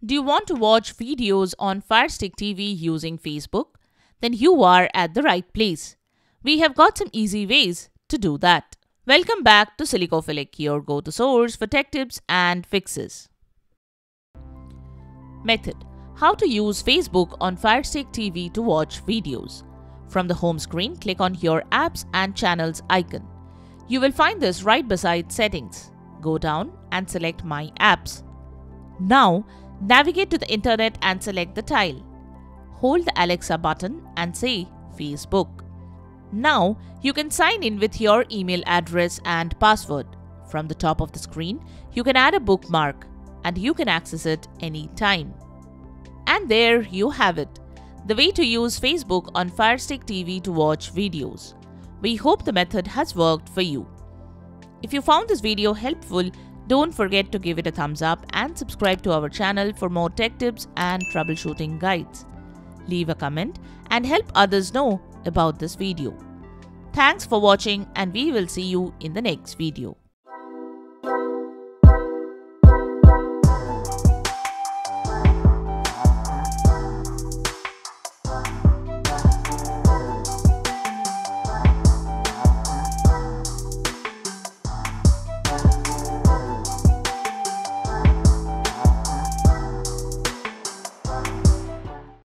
Do you want to watch videos on Firestick TV using Facebook? Then you are at the right place. We have got some easy ways to do that. Welcome back to Silicophilic, your go-to source for tech tips and fixes. Method: how to use Facebook on Firestick TV to watch videos. From the home screen, click on your Apps and Channels icon. You will find this right beside Settings. Go down and select My Apps. Now, navigate to the internet and select the tile. Hold the Alexa button and say Facebook. Now, you can sign in with your email address and password. From the top of the screen, you can add a bookmark and you can access it anytime. And there you have it, the way to use Facebook on Firestick TV to watch videos. We hope the method has worked for you. If you found this video helpful, don't forget to give it a thumbs up and subscribe to our channel for more tech tips and troubleshooting guides. Leave a comment and help others know about this video. Thanks for watching, and we will see you in the next video.